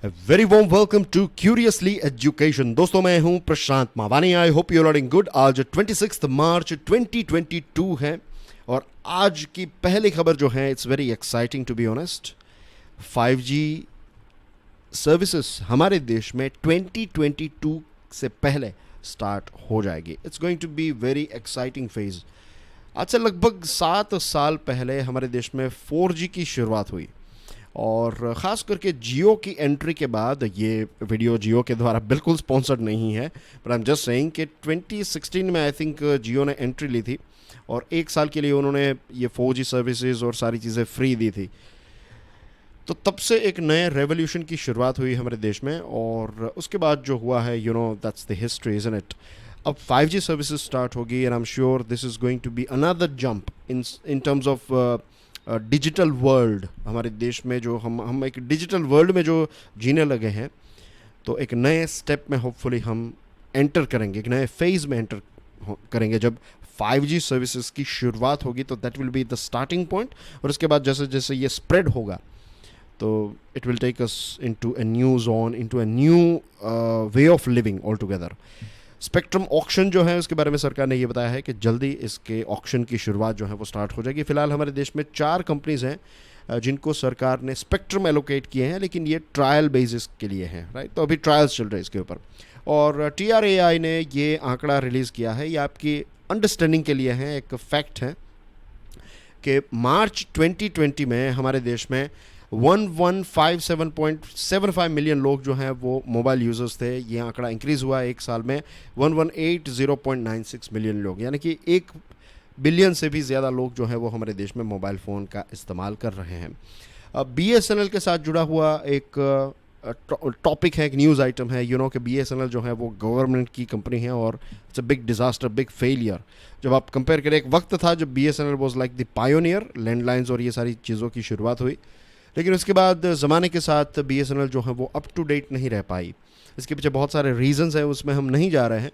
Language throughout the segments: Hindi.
Very warm welcome to curiously education. दोस्तों, मैं हूं Prashant Mawani. I hope you are good. आज 26 मार्च 2022 है और आज की पहली खबर जो है, it's very exciting to be honest. 5G services हमारे देश में 2022 से पहले स्टार्ट हो जाएगी। It's going to be very exciting phase. आज से लगभग 7 साल पहले हमारे देश में 4G की शुरुआत हुई और ख़ास करके जियो की एंट्री के बाद, ये वीडियो जियो के द्वारा बिल्कुल स्पॉन्सर्ड नहीं है, but I am just saying कि 2016 में आई थिंक जियो ने एंट्री ली थी और 1 साल के लिए उन्होंने ये 4G सर्विसेज और सारी चीज़ें फ्री दी थी। तो तब से एक नए रेवोल्यूशन की शुरुआत हुई हमारे देश में और उसके बाद जो हुआ है, that's the history, isn't it. अब 5G सर्विसेज स्टार्ट होगी and I am sure this is going to be another jump in terms of digital world. हमारे देश में जो हम एक डिजिटल वर्ल्ड में जो जीने लगे हैं, तो एक नए स्टेप में होपफुली हम एंटर करेंगे, एक नए फेज़ में एंटर करेंगे। जब 5G सर्विसेज की शुरुआत होगी तो that will be the starting point, और उसके बाद जैसे जैसे ये स्प्रेड होगा तो it will take us into a new zone, into a new way of living all together. Spectrum auction जो है, उसके बारे में सरकार ने ये बताया है कि जल्दी इसके ऑक्शन की शुरुआत जो है वो स्टार्ट हो जाएगी। फिलहाल हमारे देश में 4 कंपनीज हैं जिनको सरकार ने स्पेक्ट्रम एलोकेट किए हैं, लेकिन ये ट्रायल बेसिस के लिए हैं, राइट। तो अभी ट्रायल्स चल रहे हैं इसके ऊपर और TRAI ने ये आंकड़ा रिलीज़ किया है। ये आपकी अंडरस्टैंडिंग के लिए है, एक फैक्ट है कि मार्च 2020 में हमारे देश में 1157.75 मिलियन लोग जो हैं वो मोबाइल यूज़र्स थे। ये आंकड़ा इंक्रीज़ हुआ एक साल में 1180.96 मिलियन लोग, यानी कि 1 बिलियन से भी ज़्यादा लोग जो हैं वो हमारे देश में मोबाइल फ़ोन का इस्तेमाल कर रहे हैं। अब BSNL के साथ जुड़ा हुआ एक टॉपिक है, एक न्यूज़ आइटम है। कि BSNL जो है वो गवर्नमेंट की कंपनी है और it's a big disaster, big failure. जब आप कंपेयर करें, एक वक्त था जब BSNL was like the pioneer, landlines और ये सारी चीज़ों की शुरुआत हुई, लेकिन उसके बाद ज़माने के साथ BSNL जो है वो अप टू डेट नहीं रह पाई। इसके पीछे बहुत सारे रीजंस हैं, उसमें हम नहीं जा रहे हैं,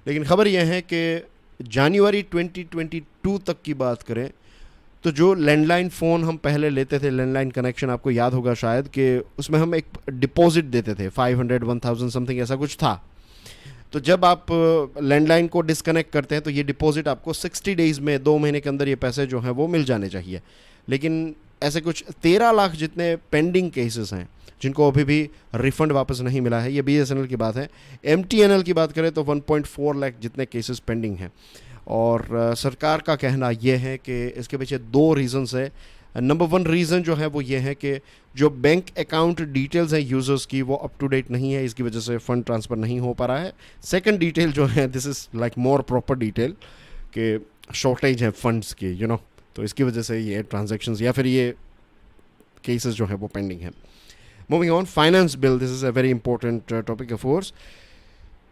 लेकिन ख़बर यह है कि जनवरी 2022 तक की बात करें तो जो लैंडलाइन फ़ोन हम पहले लेते थे, लैंडलाइन कनेक्शन, आपको याद होगा शायद कि उसमें हम एक डिपॉजिट देते थे, 500 1000 समथिंग ऐसा कुछ था। तो जब आप लैंडलाइन को डिस्कनेक्ट करते हैं तो ये डिपॉजिट आपको 60 डेज़ में, 2 महीने के अंदर ये पैसे जो हैं वो मिल जाने चाहिए। लेकिन ऐसे कुछ 13 लाख जितने पेंडिंग केसेस हैं जिनको अभी भी रिफंड वापस नहीं मिला है। ये BSNL की बात है। MTNL की बात करें तो 1.4 लाख जितने केसेस पेंडिंग हैं और सरकार का कहना यह है कि इसके पीछे 2 रीज़न्स है। नंबर 1 रीज़न जो है वो ये है कि जो बैंक अकाउंट डिटेल्स हैं यूज़र्स की, वो अप टू डेट नहीं है, इसकी वजह से फ़ंड ट्रांसफ़र नहीं हो पा रहा है। सेकंड डिटेल जो है, this is like more proper detail, कि शॉर्टेज है फंड्स की, तो इसकी वजह से ये ट्रांजैक्शंस या फिर ये केसेस जो है वो पेंडिंग है। Moving on, finance bill, this is a very important topic of course.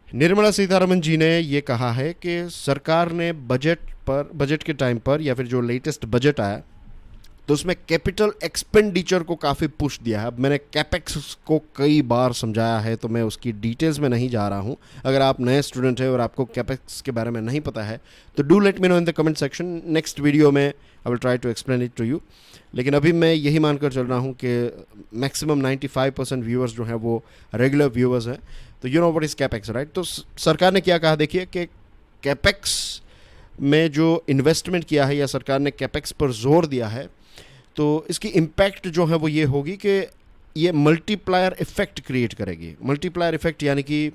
Nirmala Sitharaman ji ने ये कहा है कि सरकार ने बजट के टाइम पर, या फिर जो लेटेस्ट बजट आया, तो उसमें कैपिटल एक्सपेंडिचर को काफ़ी पुश दिया है। अब मैंने कैपेक्स को कई बार समझाया है तो मैं उसकी डिटेल्स में नहीं जा रहा हूँ। अगर आप नए स्टूडेंट हैं और आपको कैपेक्स के बारे में नहीं पता है तो do let me know in the comment section. Next video में I will try to explain it to you. लेकिन अभी मैं यही मानकर चल रहा हूँ कि मैक्सिमम 95% व्यूअर्स जो हैं वो रेगुलर व्यूअर्स हैं, तो व्हाट इज़ कैपेक्स, राइट। तो सरकार ने क्या कहा, देखिए कि कैपेक्स में जो इन्वेस्टमेंट किया है या सरकार ने कैपेक्स पर जोर दिया है, तो इसकी इम्पैक्ट जो है वो ये होगी कि ये मल्टीप्लायर इफ़ेक्ट क्रिएट करेगी। मल्टीप्लायर इफ़ेक्ट यानी कि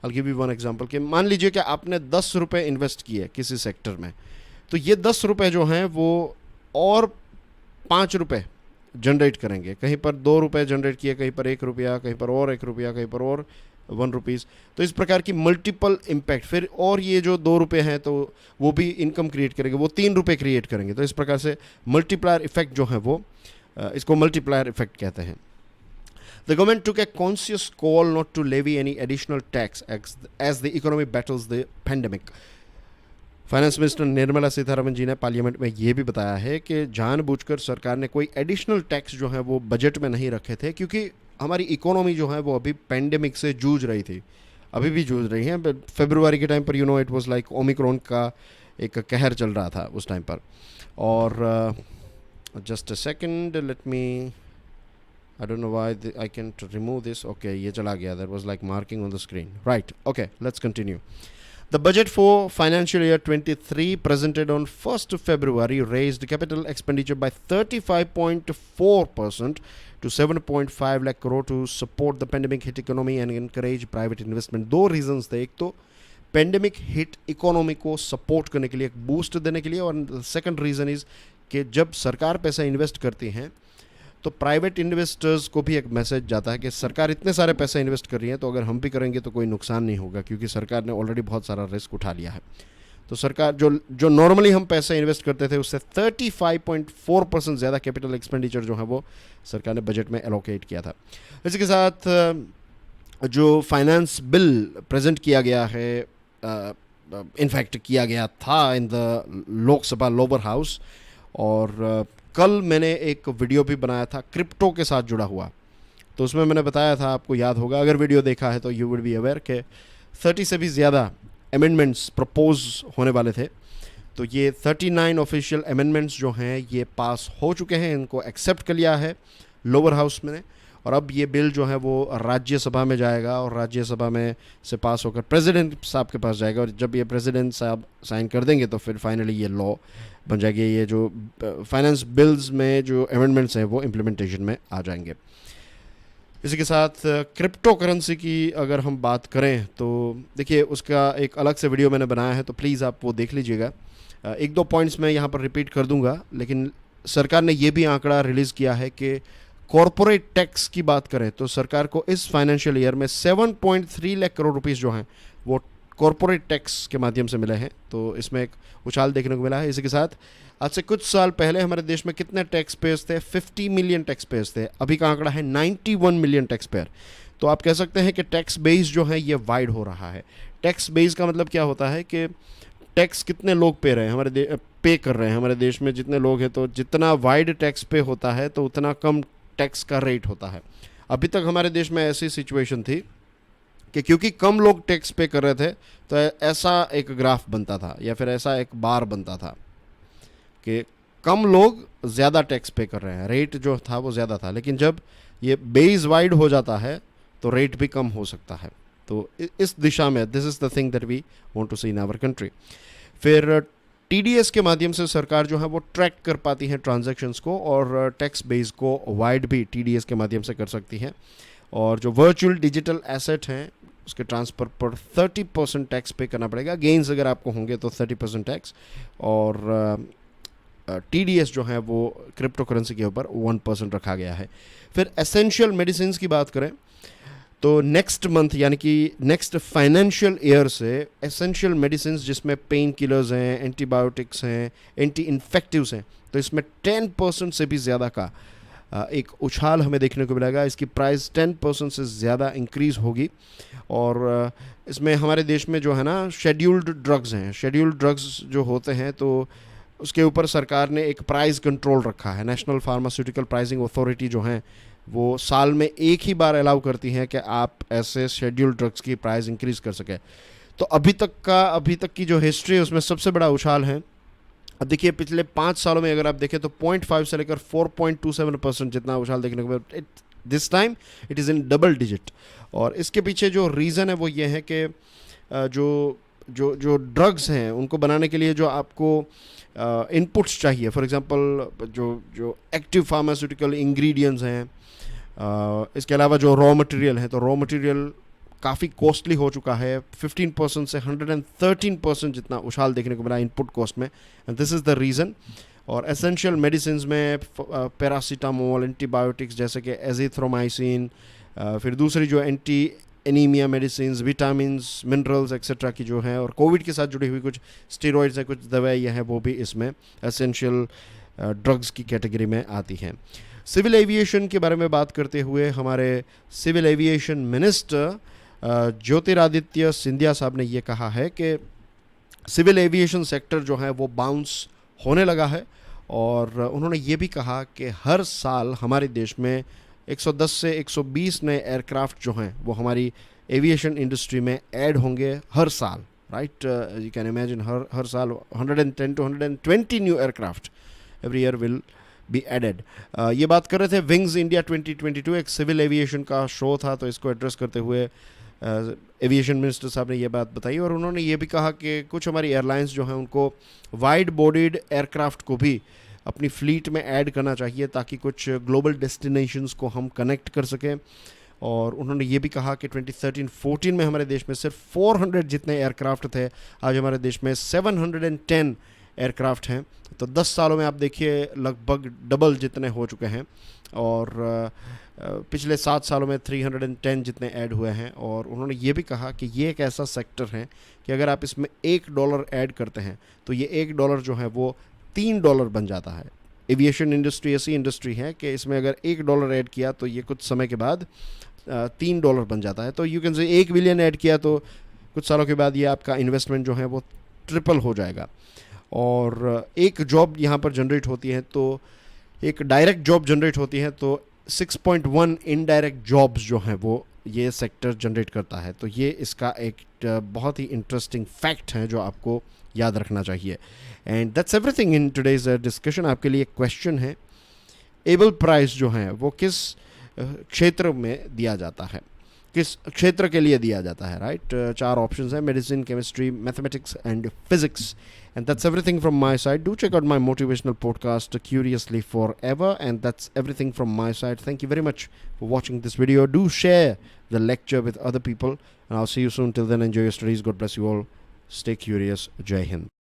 I give you one example, कि मान लीजिए कि आपने 10 रुपये इन्वेस्ट किए किसी सेक्टर में, तो ये 10 रुपये जो हैं वो और 5 रुपये जनरेट करेंगे। कहीं पर 2 रुपये जनरेट किए, कहीं पर 1 रुपया, कहीं पर और 1 रुपया, कहीं पर और 1 रुपीज़। तो इस प्रकार की मल्टीपल इम्पैक्ट। फिर और ये जो 2 रुपये हैं तो वो भी इनकम क्रिएट करेंगे, वो 3 रुपये क्रिएट करेंगे। तो इस प्रकार से मल्टीप्लायर इफेक्ट जो है वो, इसको मल्टीप्लायर इफेक्ट कहते हैं। The government took a conscious call not to levy any additional tax as the economy battles the pandemic. Finance minister Nirmala Sitharaman ji ने पार्लियामेंट में ये भी बताया है कि जानबूझकर सरकार ने कोई एडिशनल टैक्स जो है वो बजट में नहीं रखे थे, क्योंकि हमारी इकोनॉमी जो है वो अभी पेंडेमिक से जूझ रही थी, अभी भी जूझ रही है। फरवरी के टाइम पर इट वाज लाइक ओमिक्रॉन का एक कहर चल रहा था उस टाइम पर। और just a second, let me I don't know why I can't remove this. Okay, ये चला गया. There was like marking on the screen. Right. Okay, let's continue. The budget for financial year 23 presented on 1st of February raised capital expenditure by 35.4% to 7.5 lakh crore to support the pandemic hit economy and encourage private investment. दो reasons थे. एक तो पेंडेमिक हिट इकोनॉमी को सपोर्ट करने के लिए, एक बूस्ट देने के लिए, और सेकंड रीज़न इज़ कि जब सरकार पैसा इन्वेस्ट करती हैं तो प्राइवेट इन्वेस्टर्स को भी एक मैसेज जाता है कि सरकार इतने सारे पैसे इन्वेस्ट कर रही है तो अगर हम भी करेंगे तो कोई नुकसान नहीं होगा, क्योंकि सरकार ने ऑलरेडी बहुत सारा रिस्क उठा लिया है. तो सरकार जो नॉर्मली हम पैसे इन्वेस्ट करते थे उससे 35.4% ज़्यादा कैपिटल एक्सपेंडिचर जो है वो सरकार ने बजट में एलोकेट किया था. इसी के साथ जो फाइनेंस बिल प्रेजेंट किया गया है, इनफैक्ट किया गया था in the Lok Sabha lower house, और कल मैंने एक वीडियो भी बनाया था क्रिप्टो के साथ जुड़ा हुआ. तो उसमें मैंने बताया था, आपको याद होगा अगर वीडियो देखा है तो यू वुड बी अवेयर कि 30 से भी ज़्यादा अमेंडमेंट्स प्रपोज होने वाले थे. तो ये 39 ऑफिशियल अमेंडमेंट्स जो हैं ये पास हो चुके हैं, इनको एक्सेप्ट कर लिया है लोअर हाउस में, और अब ये बिल जो है वो राज्यसभा में जाएगा और राज्यसभा में से पास होकर प्रेसिडेंट साहब के पास जाएगा, और जब ये प्रेसिडेंट साहब साइन कर देंगे तो फिर फाइनली ये लॉ बन जाएगी. ये जो फाइनेंस बिल्स में जो अमेंडमेंट्स हैं वो इम्प्लीमेंटेशन में आ जाएंगे. इसी के साथ क्रिप्टो करेंसी की अगर हम बात करें तो देखिए उसका एक अलग से वीडियो मैंने बनाया है, तो प्लीज़ आप वो देख लीजिएगा. एक दो पॉइंट्स मैं यहाँ पर रिपीट कर दूंगा, लेकिन सरकार ने ये भी आंकड़ा रिलीज़ किया है कि कॉरपोरेट टैक्स की बात करें तो सरकार को इस फाइनेंशियल ईयर में 7.3 लाख करोड़ रुपीस जो हैं वो कॉरपोरेट टैक्स के माध्यम से मिले हैं. तो इसमें एक उछाल देखने को मिला है. इसी के साथ आज से कुछ साल पहले हमारे देश में कितने टैक्स पेयर्स थे? 50 मिलियन टैक्स पेयर्स थे. अभी का आंकड़ा है 91 मिलियन टैक्स पेयर. तो आप कह सकते हैं कि टैक्स बेस जो है ये वाइड हो रहा है. टैक्स बेस का मतलब क्या होता है कि टैक्स कितने लोग पे रहे हैं पे कर रहे हैं हमारे देश में जितने लोग हैं, तो जितना वाइड टैक्स पे होता है तो उतना कम टैक्स का रेट होता है. अभी तक हमारे देश में ऐसी सिचुएशन थी कि क्योंकि कम लोग टैक्स पे कर रहे थे तो ऐसा एक ग्राफ बनता था या फिर ऐसा एक बार बनता था कि कम लोग ज़्यादा टैक्स पे कर रहे हैं, रेट जो था वो ज़्यादा था. लेकिन जब ये बेस वाइड हो जाता है तो रेट भी कम हो सकता है. तो इस दिशा में this is the thing that we want to see in our country. फिर टीडीएस के माध्यम से सरकार जो है वो ट्रैक कर पाती है ट्रांजैक्शंस को, और टैक्स बेस को वाइड भी टीडीएस के माध्यम से कर सकती है. और जो वर्चुअल डिजिटल एसेट हैं उसके ट्रांसफ़र पर 30% टैक्स पे करना पड़ेगा. गेन्स अगर आपको होंगे तो 30% टैक्स, और टीडीएस जो है वो क्रिप्टो करेंसी के ऊपर 1% रखा गया है. फिर एसेंशियल मेडिसिन की बात करें तो नेक्स्ट मंथ यानी कि नेक्स्ट फाइनेंशियल ईयर से एसेंशियल मेडिसिन जिसमें पेन किलर्स हैं, एंटीबायोटिक्स हैं, एंटी इन्फेक्टिव्स हैं, तो इसमें 10% से भी ज़्यादा का एक उछाल हमें देखने को मिलेगा. इसकी प्राइस 10% से ज़्यादा इंक्रीज़ होगी. और इसमें हमारे देश में जो है ना शेड्यूल्ड ड्रग्स हैं, शेड्यूल्ड ड्रग्स जो होते हैं तो उसके ऊपर सरकार ने एक प्राइस कंट्रोल रखा है. नेशनल फार्मास्यूटिकल प्राइसिंग अथॉरिटी जो हैं वो साल में एक ही बार अलाउ करती हैं कि आप ऐसे शेड्यूल्ड ड्रग्स की प्राइस इंक्रीज़ कर सकें. तो अभी तक की जो हिस्ट्री है उसमें सबसे बड़ा उछाल है. अब देखिए पिछले 5 सालों में अगर आप देखें तो 0.5 से लेकर 4.27% जितना उछाल देखने को मिला. This time it is in double digit. और इसके पीछे जो रीज़न है वो ये है कि जो ड्रग्स हैं उनको बनाने के लिए जो आपको इनपुट्स चाहिए, फॉर एग्जांपल जो एक्टिव फार्मास्यूटिकल इंग्रेडिएंट्स हैं, इसके अलावा जो रॉ मटेरियल है, तो रॉ मटेरियल काफ़ी कॉस्टली हो चुका है. 15% से 113% जितना उछाल देखने को मिला इनपुट कॉस्ट में. And this is the reason. और एसेंशियल मेडिसिन में पैरासीटामोल, एंटीबायोटिक्स जैसे कि एजिथ्रोमाइसिन, फिर दूसरी जो anti anaemia medicine, vitamins, minerals etcetera की जो हैं, और कोविड के साथ जुड़ी हुई कुछ स्टेरॉइड्स हैं, कुछ दवाइयाँ हैं, वो भी इसमें एसेंशियल ड्रग्स की कैटेगरी में आती हैं. सिविल एविएशन के बारे में बात करते हुए हमारे civil aviation minister Jyotiraditya Scindia साहब ने ये कहा है कि सिविल एविएशन सेक्टर जो है वो बाउंस होने लगा है. और उन्होंने ये भी कहा कि हर साल हमारे देश में 110 से 120 नए एयरक्राफ्ट जो हैं वो हमारी एविएशन इंडस्ट्री में ऐड होंगे हर साल. राइट, यू कैन इमेजिन हर साल 110 to 120 new aircraft every year will be added. ये बात कर रहे थे विंग्स इंडिया 2022, एक सिविल एविएशन का शो था, तो इसको एड्रेस करते हुए एविएशन मिनिस्टर साहब ने ये बात बताई, और उन्होंने ये भी कहा कि कुछ हमारी एयरलाइंस जो हैं उनको वाइड बॉडीड एयरक्राफ्ट को भी अपनी फ्लीट में ऐड करना चाहिए ताकि कुछ ग्लोबल डेस्टिनेशंस को हम कनेक्ट कर सकें। और उन्होंने ये भी कहा कि 2013-14 में हमारे देश में सिर्फ 400 जितने एयरक्राफ्ट थे, आज हमारे देश में 710 एयरक्राफ्ट हैं। तो 10 सालों में आप देखिए लगभग डबल जितने हो चुके हैं, और पिछले 7 सालों में 310 जितने ऐड हुए हैं। और उन्होंने ये भी कहा कि ये एक ऐसा सेक्टर है कि अगर आप इसमें $1 ऐड करते हैं तो ये $1 जो है वो $3 बन जाता है। एविएशन इंडस्ट्री ऐसी इंडस्ट्री है कि इसमें अगर $1 ऐड किया तो ये कुछ समय के बाद $3 बन जाता है। तो you can say 1 billion add किया तो कुछ सालों के बाद ये आपका इन्वेस्टमेंट जो है वो ट्रिपल हो जाएगा। और एक जॉब यहाँ पर जनरेट होती है, तो एक डायरेक्ट जॉब जनरेट होती है, तो 6.1 इनडायरेक्ट जॉब्स जो हैं वो ये सेक्टर जनरेट करता है। तो ये इसका एक बहुत ही इंटरेस्टिंग फैक्ट है जो आपको याद रखना चाहिए। And that's everything in today's discussion. आपके लिए क्वेश्चन है, एबल प्राइज जो है वो किस क्षेत्र में दिया जाता है, किस क्षेत्र के लिए दिया जाता है, राइट? 4 ऑप्शंस हैं, medicine, chemistry, mathematics and physics. And that's everything from my side. Do check out my motivational podcast, Curiously Forever. And that's everything from my side. Thank you very much for watching this video. Do share the lecture with other people. And I'll see you soon. Till then, enjoy your studies. God bless you all. Stay curious. Jai Hind.